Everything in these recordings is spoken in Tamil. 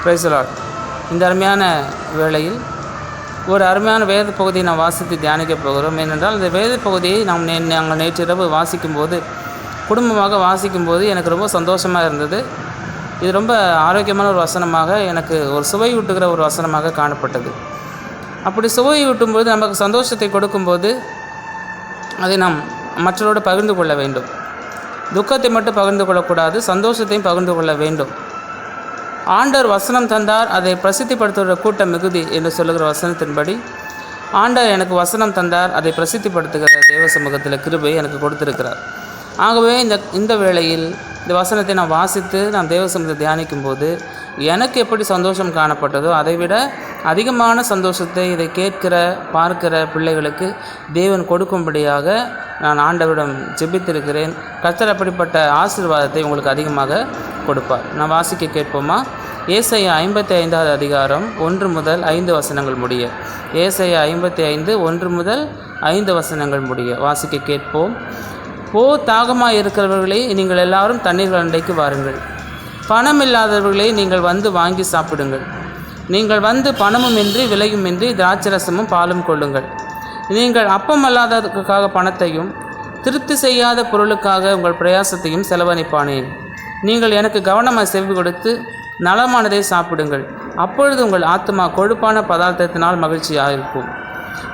Praise the Lord. இந்த அருமையான வேளையில் ஒரு அருமையான வேத பகுதியை நாம் வாசித்து தியானிக்க போகிறோம். ஏனென்றால் இந்த வேத பகுதியை நாங்கள் நேற்றிரவு வாசிக்கும்போது, குடும்பமாக வாசிக்கும்போது எனக்கு ரொம்ப சந்தோஷமாக இருந்தது. இது ரொம்ப ஆரோக்கியமான ஒரு வசனமாக, எனக்கு ஒரு சுவை ஊட்டுகிற ஒரு வசனமாக காணப்பட்டது. அப்படி சுவை ஊட்டும்போது, நமக்கு சந்தோஷத்தை கொடுக்கும்போது அதை நாம் மற்றவரோடு பகிர்ந்து கொள்ள வேண்டும். துக்கத்தை மட்டும் பகிர்ந்து கொள்ளக்கூடாது, சந்தோஷத்தையும் பகிர்ந்து கொள்ள வேண்டும். ஆண்டவர் வசனம் தந்தார், அதை பிரசித்திப்படுத்துகிற கூட்டம் மிகுதி என்று சொல்லுகிற வசனத்தின்படி ஆண்டவர் எனக்கு வசனம் தந்தார், அதை பிரசித்திப்படுத்துகிற தேவ சமூகத்தில் கிருபை எனக்கு கொடுத்திருக்கிறார். ஆகவே இந்த வேளையில் இந்த வசனத்தை நாம் வாசித்து நாம் தேவ சமூகத்தை தியானிக்கும் போது எனக்கு எப்படி சந்தோஷம் காணப்பட்டதோ அதைவிட அதிகமான சந்தோஷத்தை இதை கேட்கிற பார்க்கிற பிள்ளைகளுக்கு தேவன் கொடுக்கும்படியாக நான் ஆண்டவரிடம் ஜெபித்திருக்கிறேன். கர்த்தர் அப்படிப்பட்ட ஆசீர்வாதத்தை உங்களுக்கு அதிகமாக கொடுப்பார். நான் வாசிக்க கேட்போமா? ஏசாயா 55வது அதிகாரம் 1 முதல் 5 வசனங்கள் முடிய. ஏசாயா 55 1 முதல் 5 வசனங்கள் முடிய வாசிக்க கேட்போம். தாகமாக இருக்கிறவர்களே, நீங்கள் எல்லாரும் தண்ணீர் அண்டைக்கு வாருங்கள். பணம் இல்லாதவர்களே, நீங்கள் வந்து வாங்கி சாப்பிடுங்கள். நீங்கள் வந்து பணமுமின்றி விலையுமின்றி திராட்சரசமும் பாலும் கொள்ளுங்கள். நீங்கள் அப்பம் அல்லாததற்காக பணத்தையும் திருப்தி செய்யாத பொருளுக்காக உங்கள் பிரயாசத்தையும் செலவழிப்பானேன். நீங்கள் எனக்கு கவனமாக செவி கொடுத்து நலமானதை சாப்பிடுங்கள். அப்பொழுது உங்கள் ஆத்மா கொழுப்பான பதார்த்தத்தினால் மகிழ்ச்சியாக இருக்கும்.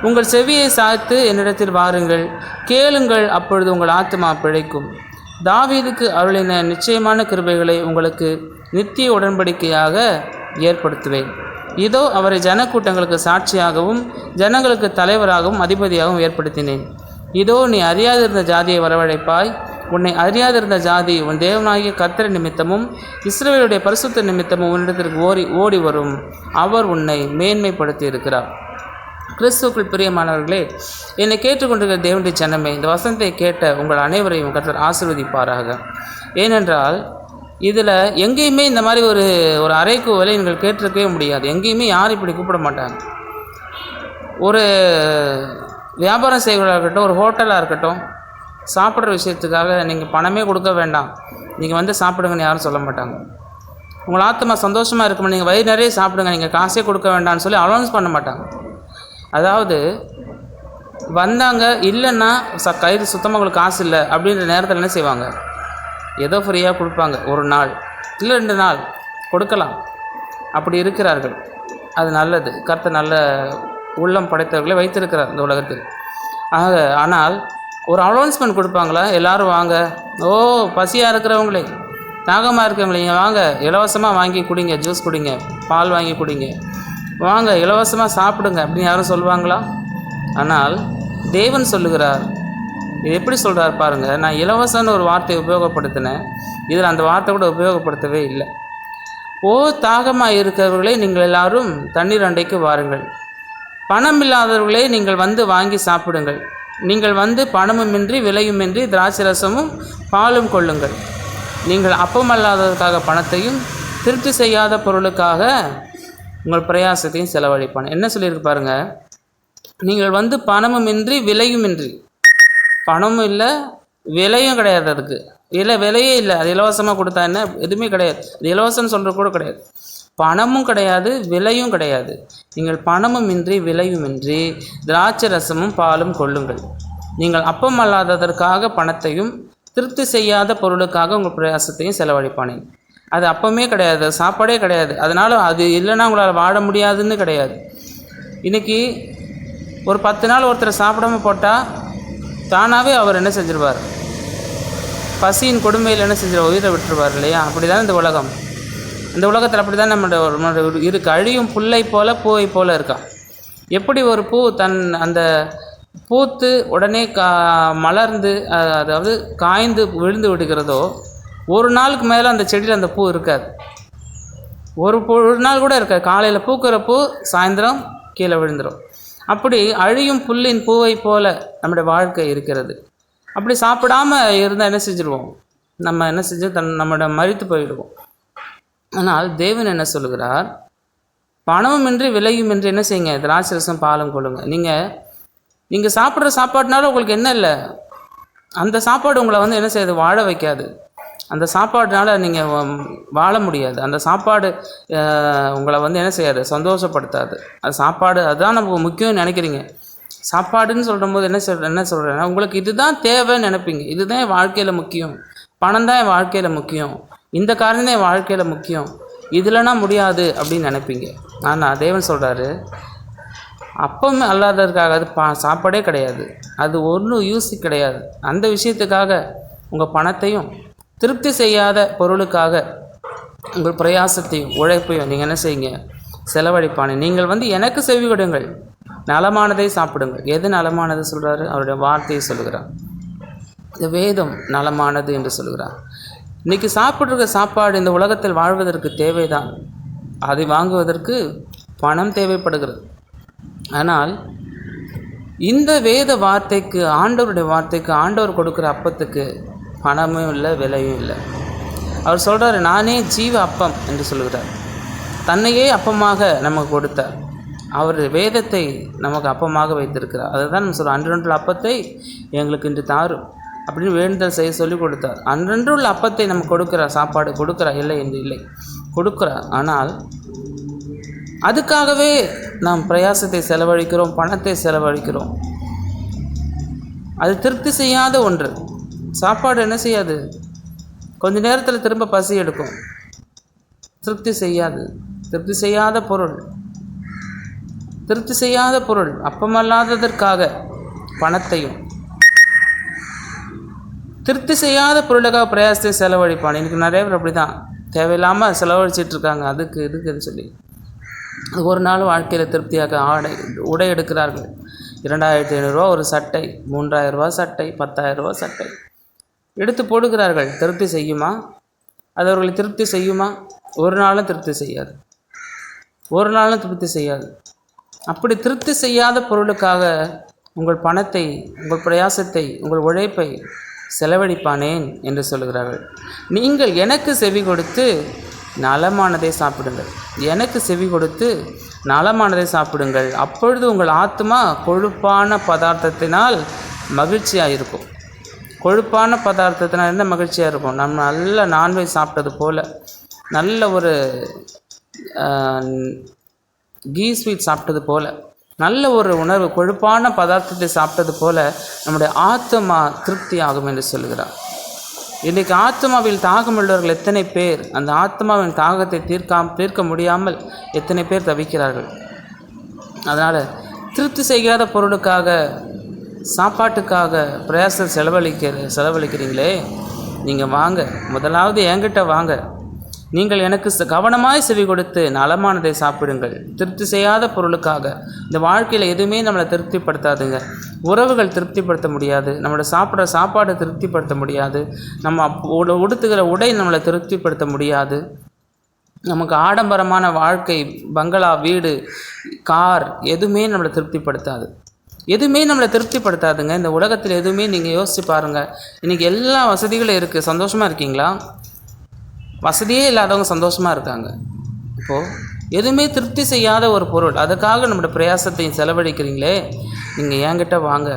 உங்கள் செவியை சாய்த்து என்னிடத்தில் வாருங்கள், கேளுங்கள், அப்பொழுது உங்கள் ஆத்மா பிழைக்கும். தாவீதுக்கு அருளின நிச்சயமான கிருபைகளை உங்களுக்கு நித்திய உடன்படிக்கையாக ஏற்படுத்துவேன். இதோ அவரை ஜனக்கூட்டங்களுக்கு சாட்சியாகவும் ஜனங்களுக்கு தலைவராகவும் அதிபதியாகவும் ஏற்படுத்தினேன். இதோ நீ அறியாதிருந்த ஜாதியை வரவழைப்பாய். உன்னை அறியாதிருந்த ஜாதி உன் தேவனாகிய கர்த்தர் நிமித்தமும் இஸ்ரவேலுடைய பரிசுத்த நிமித்தமும் உன்னிடத்திற்கு ஓடி வரும். அவர் உன்னை மேன்மைப்படுத்தி இருக்கிறார். கிறிஸ்துவுக்குள் பிரியமானவர்களே, என்னை கேட்டுக்கொண்டிருக்கிற தேவனுடைய ஜனமே, இந்த வசனத்தை கேட்ட உங்கள் அனைவரையும் கர்த்தர் ஆசீர்வதிப்பாராக. ஏனென்றால் இதில் எங்கேயுமே இந்த மாதிரி ஒரு அறைக்கூவலை நீங்கள் கேட்டிருக்கவே முடியாது. எங்கேயுமே யாரும் இப்படி கூப்பிட மாட்டாங்க. ஒரு வியாபாரம் செய்கிறவர்களாக இருக்கட்டும், ஒரு ஹோட்டலாக இருக்கட்டும், சாப்பிட்ற விஷயத்துக்காக நீங்கள் பணமே கொடுக்க வேண்டாம், நீங்கள் வந்து சாப்பிடுங்கன்னு யாரும் சொல்ல மாட்டாங்க. உங்கள் ஆத்மா சந்தோஷமாக இருக்கணும், நீங்கள் வயிறு நிறைய சாப்பிடுங்க, நீங்கள் காசே கொடுக்க வேண்டாம்னு சொல்லி அலௌன்ஸ் பண்ண மாட்டாங்க. அதாவது வந்தாங்க, இல்லைன்னா கைது சுத்தமாக உங்களுக்கு காசு இல்லை அப்படின்ற நேரத்தில் என்ன செய்வாங்க, ஏதோ ஃப்ரீயாக கொடுப்பாங்க. ஒரு நாள் இல்லை 2 நாள் கொடுக்கலாம். அப்படி இருக்கிறார்கள். அது நல்லது. கர்த்தர் நல்ல உள்ளம் படைத்தவர்களை வைத்திருக்கிறார் இந்த உலகத்தில். ஆனால் ஒரு அனௌன்ஸ்மெண்ட் கொடுப்பாங்களா, எல்லோரும் வாங்க, பசியாக இருக்கிறவங்களே, தாகமாக இருக்கிறவங்களே, இங்கே வாங்க, இலவசமாக வாங்கி குடிங்க, ஜூஸ் குடிங்க, பால் வாங்கி குடிங்க, வாங்க இலவசமாக சாப்பிடுங்க அப்படின்னு யாரும் சொல்லுவாங்களா? ஆனால் தேவன் சொல்லுகிறார். இது எப்படி சொல்கிறார் பாருங்கள். நான் இலவசம்னு ஒரு வார்த்தையை உபயோகப்படுத்தினேன், இதில் அந்த வார்த்தை கூட உபயோகப்படுத்தவே இல்லை. தாகமாக இருக்கிறவர்களே, நீங்கள் எல்லாரும் தண்ணீர் அண்டைக்கு வாருங்கள். பணம் இல்லாதவர்களே, நீங்கள் வந்து வாங்கி சாப்பிடுங்கள். நீங்கள் வந்து பணமுமின்றி விலையுமின்றி திராட்சரசமும் பாலும் கொள்ளுங்கள். நீங்கள் அப்பமல்லாததற்காக பணத்தையும் திருப்தி செய்யாத பொருளுக்காக உங்கள் பிரயாசத்தையும் செலவழிப்பான். என்ன சொல்லியிருக்கு பாருங்கள். நீங்கள் வந்து பணமுமின்றி விலையுமின்றி, பணமும் இல்லை விலையும் கிடையாது, அதுக்கு விலையே இல்லை, அது இலவசமாக கொடுத்தா என்ன, எதுவுமே கிடையாது, அது இலவசம்னு சொல்கிற கூட கிடையாது. பணமும் கிடையாது, விலையும் கிடையாது. நீங்கள் பணமுமின்றி விலையுமின்றி திராட்சை ரசமும் பாலும் கொள்ளுங்கள். நீங்கள் அப்பம் அல்லாததற்காக பணத்தையும் திருப்தி செய்யாத பொருளுக்காக உங்கள் பிரயாசத்தையும் செலவழிப்பானேன். அது அப்பமே கிடையாது, சாப்பாடே கிடையாது. அதனால் அது இல்லைன்னா உங்களால் வாழ முடியாதுன்னு கிடையாது. இன்றைக்கி ஒரு 10 நாள் ஒருத்தர் சாப்பிடாம போட்டால் தானாகவே அவர் என்ன செஞ்சிருவார், பசியின் கொடுமையில் என்ன செஞ்சிருவார், உயிரை விட்டுருவார் இல்லையா? அப்படி தான் இந்த உலகம். இந்த உலகத்தில் அப்படி தான் நம்மளோட இருக்கு. அழியும் புல்லை போல பூவை போல இருக்கான். எப்படி ஒரு பூ அந்த பூத்து உடனே மலர்ந்து, அதாவது காய்ந்து விழுந்து விடுகிறதோ, ஒரு நாளுக்கு மேலே அந்த செடியில் அந்த பூ இருக்காது. ஒரு நாள் கூட இருக்காது. காலையில் பூக்கிற பூ சாயந்தரம் கீழே விழுந்துடும். அப்படி அழியும் புல்லின் பூவை போல நம்முடைய வாழ்க்கை இருக்கிறது. அப்படி சாப்பிடாமல் இருந்தால் என்ன செஞ்சுருவோம், நம்ம என்ன செஞ்சு நம்மளோட மரித்து போயிடுவோம். ஆனால் தேவன் என்ன சொல்லுகிறார், பணமுமின்றி விலையுமின்றி என்ன செய்யுங்க, திராட்சரசம் பாலும் கொள்ளுங்க. நீங்கள் சாப்பிட்ற சாப்பாடுனால உங்களுக்கு என்ன இல்லை, அந்த சாப்பாடு உங்களை வந்து என்ன செய்யாது, வாழ வைக்காது. அந்த சாப்பாடுனால நீங்கள் வாழ முடியாது. அந்த சாப்பாடு உங்களை வந்து என்ன செய்யாது, சந்தோஷப்படுத்தாது. அது சாப்பாடு அதுதான் நமக்கு முக்கியம்னு நினைக்கிறீங்க. சாப்பாடுன்னு சொல்லும்போது என்ன சொல்கிறேன்னா, உங்களுக்கு இதுதான் தேவைன்னு நினைப்பீங்க. இதுதான் என் வாழ்க்கையில் முக்கியம், பணம் தான் என் வாழ்க்கையில் முக்கியம், இந்த காரணம் தான் என் வாழ்க்கையில் முக்கியம், இதுலனா முடியாது அப்படின்னு நினைப்பீங்க. ஆனால் தேவன் சொல்கிறாரு, அப்பமே அல்லாததுக்காக அது சாப்பாடே கிடையாது, அது ஒன்றும் யூஸ் கிடையாது. அந்த விஷயத்துக்காக உங்கள் பணத்தையும் திருப்தி செய்யாத பொருளுக்காக உங்கள் பிரயாசத்தையும் உழைப்பையும் நீங்கள் என்ன செய்யுங்க, செலவழிப்பானே. நீங்கள் வந்து எனக்கு செவி கொடுங்கள், நலமானதை சாப்பிடுங்கள். எது நலமானது சொல்கிறாரு? அவருடைய வார்த்தையை சொல்லுகிறார். இந்த வேதம் நலமானது என்று சொல்கிறார். இன்றைக்கி சாப்பிட்ற சாப்பாடு இந்த உலகத்தில் வாழ்வதற்கு தேவைதான். அதை வாங்குவதற்கு பணம் தேவைப்படுகிறது. ஆனால் இந்த வேத வார்த்தைக்கு, ஆண்டவருடைய வார்த்தைக்கு, ஆண்டவர் கொடுக்குற அப்பத்துக்கு பணமும் இல்லை, விலையும் இல்லை. அவர் சொல்கிறார், நானே ஜீவ அப்பம் என்று சொல்கிறார். தன்னையே அப்பமாக நமக்கு கொடுத்தார். அவர் வேதத்தை நமக்கு அப்பமாக வைத்திருக்கிறார். அதை தான் நம்ம சொல்கிறோம், அன்றொன்றுள்ள அப்பத்தை எங்களுக்கு இன்று தாரும் அப்படின்னு வேண்டுதல் செய்ய சொல்லி கொடுத்தார். அன்றொன்றுள்ள அப்பத்தை நம்ம கொடுக்குறார், சாப்பாடு கொடுக்குறார், இல்லை என்று இல்லை, கொடுக்குறார். ஆனால் அதுக்காகவே நாம் பிரயாசத்தை செலவழிக்கிறோம், பணத்தை செலவழிக்கிறோம். அது திருப்தி செய்யாத ஒன்று. சாப்பாடு என்ன செய்யாது, கொஞ்ச நேரத்தில் திரும்ப பசி எடுக்கும். திருப்தி செய்யாது. திருப்தி செய்யாத பொருள், திருப்தி செய்யாத பொருள். அப்பமல்லாததற்காக பணத்தையும், திருப்தி செய்யாத பொருளுக்காக பிரயாசத்தை செலவழிப்பான். எனக்கு நிறைய பேர் அப்படி தான் தேவையில்லாமல் செலவழிச்சிட்ருக்காங்க, அதுக்கு இதுக்குன்னு சொல்லி. ஒரு நாள் வாழ்க்கையில் திருப்தியாக உடை எடுக்கிறார்கள். 2500 ஒரு சட்டை, 3000 சட்டை, 10,000 சட்டை எடுத்து போடுகிறார்கள். திருப்தி செய்யுமா? அது அவர்களை திருப்தி செய்யுமா? ஒரு நாளும் திருப்தி செய்யாது, ஒரு நாளும் திருப்தி செய்யாது. அப்படி திருப்தி செய்யாத பொருளுக்காக உங்கள் பணத்தை, உங்கள் பிரயாசத்தை, உங்கள் உழைப்பை செலவழிப்பானேன் என்று சொல்கிறார்கள். நீங்கள் எனக்கு செவி கொடுத்து நலமானதை சாப்பிடுங்கள், எனக்கு செவி கொடுத்து நலமானதை சாப்பிடுங்கள். அப்பொழுது உங்கள் ஆத்மா கொழுப்பான பதார்த்தத்தினால் மகிழ்ச்சியாக இருக்கும். கொழுப்பான பதார்த்தத்தினால் என்ன மகிழ்ச்சியாக இருக்கும்? நம்ம நல்ல நான்வெஜ் சாப்பிட்டது போல், நல்ல ஒரு கீ ஸ்வீட் சாப்பிட்டது போல், நல்ல ஒரு உணர்வு, கொழுப்பான பதார்த்தத்தை சாப்பிட்டது போல் நம்முடைய ஆத்மா திருப்தி ஆகும் என்று சொல்கிறார். இன்றைக்கு ஆத்மாவில் தாகமுள்ளவர்கள் எத்தனை பேர், அந்த ஆத்மாவின் தாகத்தை தீர்க்க முடியாமல் எத்தனை பேர் தவிக்கிறார்கள். அதனால் திருப்தி செய்யாத பொருளுக்காக, சாப்பாட்டுக்காக பிரயாசம் செலவழிக்கிறீங்களே, நீங்கள் வாங்க, முதலாவது என்கிட்ட வாங்க. நீங்கள் எனக்கு கவனமாய் செவி கொடுத்து நலமானதை சாப்பிடுங்கள். திருப்தி செய்யாத பொருளுக்காக இந்த வாழ்க்கையில் எதுவுமே நம்மளை திருப்திப்படுத்தாதுங்க. உறவுகள் திருப்திப்படுத்த முடியாது, நம்மளோட சாப்பிட்ற சாப்பாடை திருப்திப்படுத்த முடியாது, நம்ம உடுத்துகிற உடை நம்மளை திருப்திப்படுத்த முடியாது. நமக்கு ஆடம்பரமான வாழ்க்கை, பங்களா, வீடு, கார் எதுவுமே நம்மளை திருப்திப்படுத்தாது. எதுவுமே நம்மளை திருப்திப்படுத்தாதுங்க. இந்த உலகத்தில் எதுவுமே நீங்கள் யோசித்து பாருங்கள். இன்றைக்கி எல்லா வசதிகளும் இருக்குது, சந்தோஷமாக இருக்கீங்களா? வசதியே இல்லாதவங்க சந்தோஷமாக இருக்காங்க. இப்போது எதுவுமே திருப்தி செய்யாத ஒரு பொருள், அதுக்காக நம்மளோட பிரயாசத்தையும் செலவழிக்கிறீங்களே, நீங்கள் என்கிட்ட வாங்க,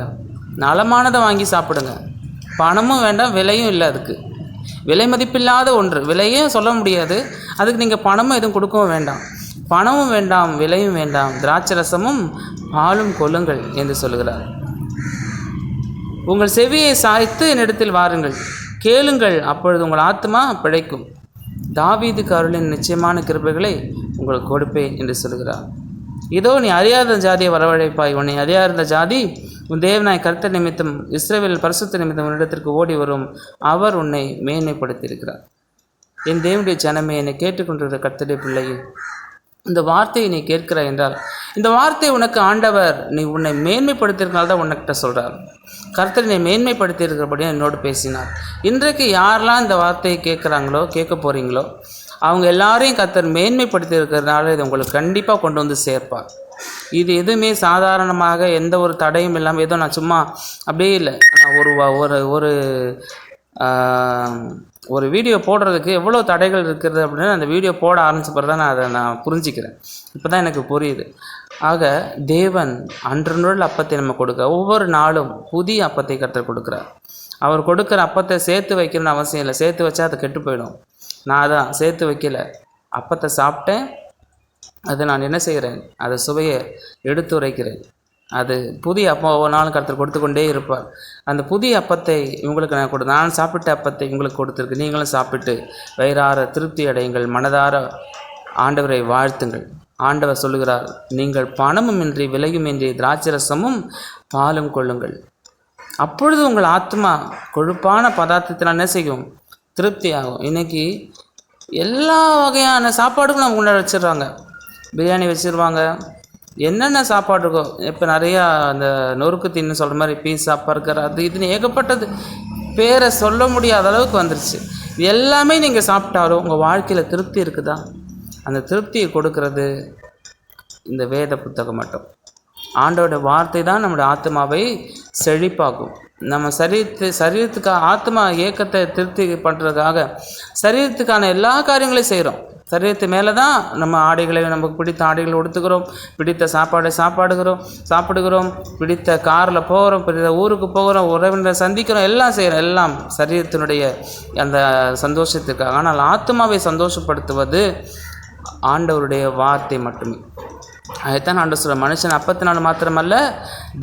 நலமானதை வாங்கி சாப்பிடுங்க. பணமும் வேண்டாம், விலையும் இல்லை. அதுக்கு விலை மதிப்பில்லாத ஒன்று, விலையும் சொல்ல முடியாது, அதுக்கு நீங்கள் பணமும் எதுவும் கொடுக்கவும் வேண்டாம். பணமும் வேண்டாம், விலையும் வேண்டாம், திராட்சரசமும் பாலும் கொள்ளுங்கள் என்று சொல்கிறார். உங்கள் செவியை சாய்த்து என்னிடத்தில் வாருங்கள், கேளுங்கள், அப்பொழுது உங்கள் ஆத்மா பிழைக்கும். தாவீதுக்கு அருளின் நிச்சயமான கிருபைகளை உங்களுக்கு கொடுப்பேன் என்று சொல்கிறார். இதோ நீ அறியாத ஜாதியை வரவழைப்பாய், உன்னை அறியாத ஜாதி உன் தேவனாய் கர்த்தர் நிமித்தம், இஸ்ரவேல் பரிசுத்த நிமித்தம் உன்னிடத்திற்கு ஓடி வரும். அவர் உன்னை மேன்மைப்படுத்தியிருக்கிறார். என் தேவனுடைய ஜனமே, என்னை கேட்டுக்கொண்டிருக்கிற கர்த்தருடைய பிள்ளையே, இந்த வார்த்தையை நீ கேட்கிறாய் என்றால், இந்த வார்த்தை உனக்கு ஆண்டவர் நீ உன்னை மேன்மைப்படுத்தியிருக்கனால தான் உன்கிட்ட சொல்கிறார். கர்த்தர் நீ மேன்மைப்படுத்தியிருக்கிறபடியும் என்னோடு பேசினார். இன்றைக்கு யாரெல்லாம் இந்த வார்த்தையை கேட்குறாங்களோ, கேட்க போகிறீங்களோ, அவங்க எல்லாரையும் கர்த்தர் மேன்மைப்படுத்தி இருக்கிறதுனால இது உங்களுக்கு கண்டிப்பாக கொண்டு வந்து சேர்ப்பார். இது எதுவுமே சாதாரணமாக எந்த ஒரு தடையும் இல்லாமல், ஏதோ நான் சும்மா அப்படியே இல்லை, நான் ஒரு ஒரு வீடியோ போடுறதுக்கு எவ்வளோ தடைகள் இருக்கிறது அப்படின்னு அந்த வீடியோ போட ஆரம்பிச்ச பிறகு தான் நான் அதை புரிஞ்சுக்கிறேன். இப்போ தான் எனக்கு புரியுது. ஆக தேவன் அன்றொன்றுள்ள அப்பத்தை நம்ம கொடுக்க, ஒவ்வொரு நாளும் புதிய அப்பத்தை கர்த்தர் கொடுக்குறார். அவர் கொடுக்குற அப்பத்தை சேர்த்து வைக்கணும்னு அவசியம் இல்லை. சேர்த்து வச்சா அது கெட்டு போயிடும். நான் அதான் சேர்த்து வைக்கல, அப்பத்தை சாப்பிட்டேன், அதை நான் என்ன செய்கிறேன், அதை சுவையை எடுத்து உரைக்கிறேன். அது புதிய அப்பம் ஒவ்வொரு நாளும் கருத்து கொடுத்து கொண்டே இருப்பார். அந்த புதிய அப்பத்தை இவங்களுக்கு நான் சாப்பிட்ட அப்பத்தை உங்களுக்கு கொடுத்துருக்கு. நீங்களும் சாப்பிட்டு வயிறார திருப்தி அடையுங்கள், மனதார ஆண்டவரை வாழ்த்துங்கள். ஆண்டவர் சொல்லுகிறார், நீங்கள் பணமுமின்றி விலையுமின்றி திராட்சரசமும் பாலும் கொள்ளுங்கள். அப்பொழுது உங்கள் ஆத்மா கொழுப்பான பதார்த்தத்தினால் என்ன செய்யும், திருப்தி ஆகும். இன்றைக்கி எல்லா வகையான சாப்பாடுகளும் நம்ம கொண்டாட வச்சிடுறாங்க. பிரியாணி வச்சுருவாங்க, என்னென்ன சாப்பாடு இருக்கோ. இப்போ நிறையா அந்த நொறுக்கு தின்னு சொல்கிற மாதிரி பீஸா, பர்கர், அது இதுன்னு ஏகப்பட்டது, பேரை சொல்ல முடியாத அளவுக்கு வந்துருச்சு. எல்லாமே நீங்கள் சாப்பிட்டாலும் உங்கள் வாழ்க்கையில் திருப்தி இருக்குதா? அந்த திருப்தியை கொடுக்கறது இந்த வேத புத்தகம் மட்டும். ஆண்டோட வார்த்தை தான் நம்முடைய ஆத்மாவை செழிப்பாக்கும். நம்ம சரீரத்துக்கு ஆத்மா ஏக்கத்தை திருப்தி பண்ணுறதுக்காக சரீரத்துக்கான எல்லா காரியங்களையும் செய்கிறோம். சரீரத்து மேலே தான் நம்ம ஆடைகளை, நமக்கு பிடித்த ஆடைகளை உடுத்துக்கிறோம், பிடித்த சாப்பிடுகிறோம், பிடித்த காரில் போகிறோம், பிடித்த ஊருக்கு போகிறோம், உறவினரை சந்திக்கிறோம், எல்லாம் செய்கிறோம். எல்லாம் சரீரத்தினுடைய அந்த சந்தோஷத்துக்காக. ஆனால் ஆத்மாவை சந்தோஷப்படுத்துவது ஆண்டவருடைய வார்த்தை மட்டுமே. அதைத்தான் ஆண்டவர் சொல்ற, மனுஷன் அப்பத்தினால் மாத்திரமல்ல,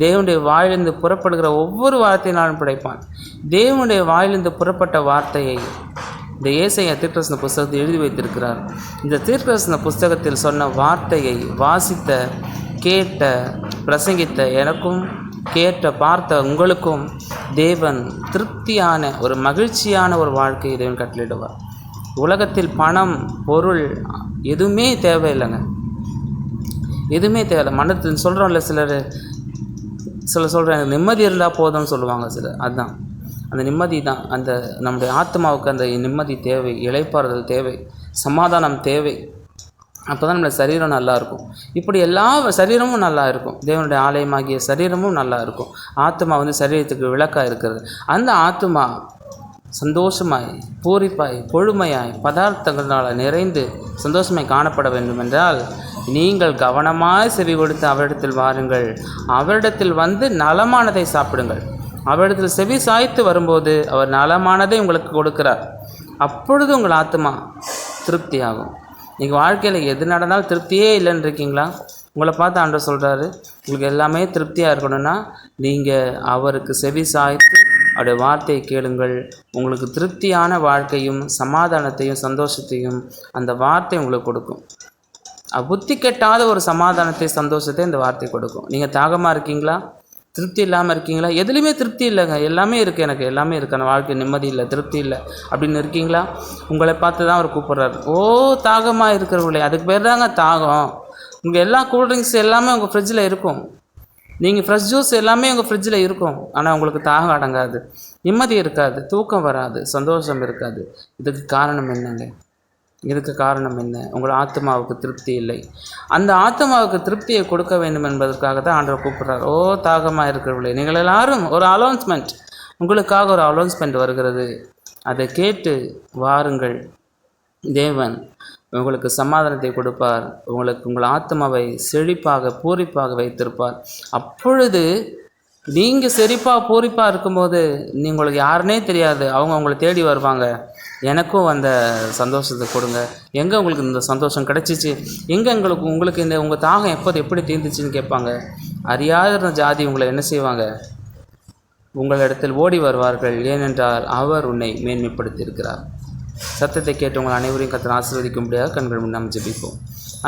தேவனுடைய வாயிலிருந்து புறப்படுகிற ஒவ்வொரு வார்த்தையினாலும் படைப்பான். தேவனுடைய வாயிலிருந்து புறப்பட்ட வார்த்தையை இந்த ஏசாயா தீர்க்கதரிசன புஸ்தகத்தில் எழுதி வைத்திருக்கிறார். இந்த தீர்க்கதரிசன புஸ்தகத்தில் சொன்ன வார்த்தையை வாசித்த, கேட்ட, பிரசங்கித்த எனக்கும், கேட்ட, பார்த்த உங்களுக்கும் தேவன் திருப்தியான ஒரு மகிழ்ச்சியான ஒரு வாழ்க்கையை தேவன் கட்டளையிடுவார். உலகத்தில் பணம், பொருள் எதுவுமே தேவையில்லைங்க, எதுவுமே தேவையில்லை. மனத்தில் சொல்கிறோம்ல, சிலர் சொல்கிறாங்க நிம்மதி இருந்தால் போதும்னு சொல்லுவாங்க சிலர். அதுதான் அந்த நிம்மதி தான். அந்த நம்முடைய ஆத்மாவுக்கு அந்த நிம்மதி தேவை, இளைப்பாறுதல் தேவை, சமாதானம் தேவை. அப்போ தான் நம்மளுடைய சரீரம் நல்லாயிருக்கும். இப்படி எல்லா சரீரமும் நல்லா இருக்கும். தேவனுடைய ஆலயமாகிய சரீரமும் நல்லா இருக்கும். ஆத்மா சரீரத்துக்கு விளக்காக இருக்கிறது. அந்த ஆத்மா சந்தோஷமாய், பூரிப்பாய், கொழுமையாய், பதார்த்தங்களால் நிறைந்து சந்தோஷமாய் காணப்பட வேண்டும் என்றால் நீங்கள் கவனமாய் செவி கொடுத்து அவரிடத்தில் வாருங்கள். அவரிடத்தில் நலமானதை சாப்பிடுங்கள். அவரிடத்தில் செவி சாய்த்து வரும்போது அவர் நலமானதை உங்களுக்கு கொடுக்கிறார். அப்பொழுது உங்கள் ஆத்மா திருப்தி ஆகும். நீங்கள் வாழ்க்கையில் எது நடந்தாலும் திருப்தியே இல்லைன்னு இருக்கீங்களா? உங்களை பார்த்து ஆண்டவர் சொல்கிறாரு, உங்களுக்கு எல்லாமே திருப்தியாக இருக்கணும்னா நீங்கள் அவருக்கு செவி சாய்த்து அவருடைய வார்த்தையை கேளுங்கள். உங்களுக்கு திருப்தியான வாழ்க்கையும் சமாதானத்தையும் சந்தோஷத்தையும் அந்த வார்த்தை உங்களுக்கு கொடுக்கும். புத்தி கெட்டாத ஒரு சமாதானத்தை, சந்தோஷத்தை இந்த வார்த்தை கொடுக்கும். நீங்கள் தாகமாக இருக்கீங்களா? திருப்தி இல்லாமல் இருக்கீங்களா? எதுலேயுமே திருப்தி இல்லைங்க. எல்லாமே இருக்குது, எனக்கு எல்லாமே இருக்குது, அந்த வாழ்க்கை நிம்மதி இல்லை, திருப்தி இல்லை அப்படின்னு இருக்கீங்களா? உங்களை பார்த்து தான் அவர் கூப்பிட்றாரு. தாகமாக இருக்கிறவங்களே, அதுக்கு பேர் தாங்க தாகம். உங்கள் எல்லா கூல்ட்ரிங்க்ஸ் எல்லாமே உங்கள் ஃப்ரிட்ஜில் இருக்கும். நீங்கள் ஃப்ரெஷ் ஜூஸ் எல்லாமே உங்கள் ஃப்ரிட்ஜில் இருக்கும். ஆனால் உங்களுக்கு தாகம் அடங்காது, நிம்மதி இருக்காது, தூக்கம் வராது, சந்தோஷம் இருக்காது. இதுக்கு காரணம் என்னங்க? இதுக்கு காரணம் என்ன? உங்கள் ஆத்மாவுக்கு திருப்தி இல்லை. அந்த ஆத்மாவுக்கு திருப்தியை கொடுக்க வேண்டும் என்பதற்காக தான் ஆண்டவர் கூப்பிட்றார். தாகமாக இருக்கிறவர்களே, நீங்கள் எல்லாரும் ஒரு அலௌன்ஸ்மெண்ட், உங்களுக்காக ஒரு அலௌன்ஸ்மெண்ட் வருகிறது. அதை கேட்டு வாருங்கள். தேவன் உங்களுக்கு சமாதானத்தை கொடுப்பார். உங்கள் ஆத்மாவை செழிப்பாக, பூரிப்பாக வைத்திருப்பார். அப்பொழுது நீங்கள் செழிப்பாக, பூரிப்பாக இருக்கும்போது உங்களுக்கு யாருன்னே தெரியாது, அவங்க உங்களை தேடி வருவாங்க. எனக்கும் அந்த சந்தோஷத்தை கொடுங்க, எங்கே உங்களுக்கு இந்த சந்தோஷம் கிடச்சிச்சு, எங்கே உங்களுக்கு இந்த உங்கள் தாகம் எப்படி தீர்ந்துச்சுன்னு கேட்பாங்க. அறியாத ஜாதி உங்களை என்ன செய்வாங்க? உங்களிடத்தில் ஓடி வருவார்கள். ஏனென்றால் அவர் உன்னை மேன்மைப்படுத்தியிருக்கிறார். சத்தத்தை கேட்டு உங்கள் அனைவரையும் கர்த்தர் ஆசீர்வதிக்கும்படியாக கண்கள் முன் நாம் ஜெபிப்போம்.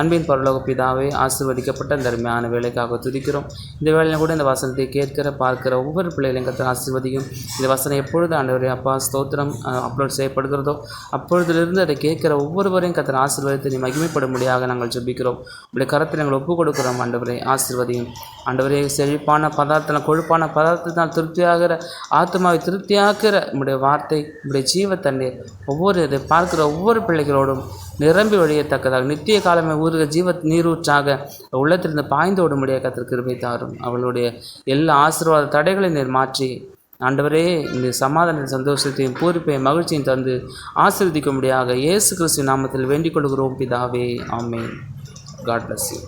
அன்பின் பரலோக பிதாவே, ஆசீர்வதிக்கப்பட்ட இந்த அருமையான வேலைக்காக துதிக்கிறோம். இந்த வேலையில் கூட இந்த வசனத்தை கேட்கிற, பார்க்கிற ஒவ்வொரு பிள்ளைகளையும் கர்த்தர் ஆசீர்வதிக்கும். இந்த வசனம் எப்பொழுது ஆண்டவரே அப்பா ஸ்தோத்திரம் அப்லோட் செய்யப்படுகிறதோ அப்பொழுதிலிருந்து அதை கேட்கிற ஒவ்வொருவரையும் கர்த்தர் ஆசீர்வதித்து நீ மகிமைப்படும்படியாக நாங்கள் ஜெபிக்கிறோம். உடைய கரத்தை நாங்கள் ஒப்புக் கொடுக்கிறோம். ஆண்டவரே ஆசீர்வதியும். ஆண்டவரே செழிப்பான பதார்த்தம், கொழுப்பான பதார்த்தத்தால் திருப்தியாகிற, ஆத்மாவை திருப்தியாக்குற உடைய வார்த்தை, உடைய ஜீவ தண்ணீர் ஒவ்வொரு இதை பார்க்கிற ஒவ்வொரு பிள்ளைகளோடும் நிரம்பி வழியத்தக்கதாக நித்திய காலமே ஊறுக ஜீவ நீரூற்றாக உள்ளத்திலிருந்து பாய்ந்து ஓடும்படியாக கர்த்தர் கிருபை தாரும். அவளுடைய எல்லா ஆசீர்வாத தடைகளை நீர் மாற்றி ஆண்டவரே இந்த சமாதான சந்தோஷத்தையும் பூரிப்பையும் மகிழ்ச்சியும் தந்து ஆசீர்வதிக்கும்படியாக இயேசு கிறிஸ்து நாமத்தில் வேண்டிக் கொள்கிறோம் பிதாவே. ஆமென். God bless you.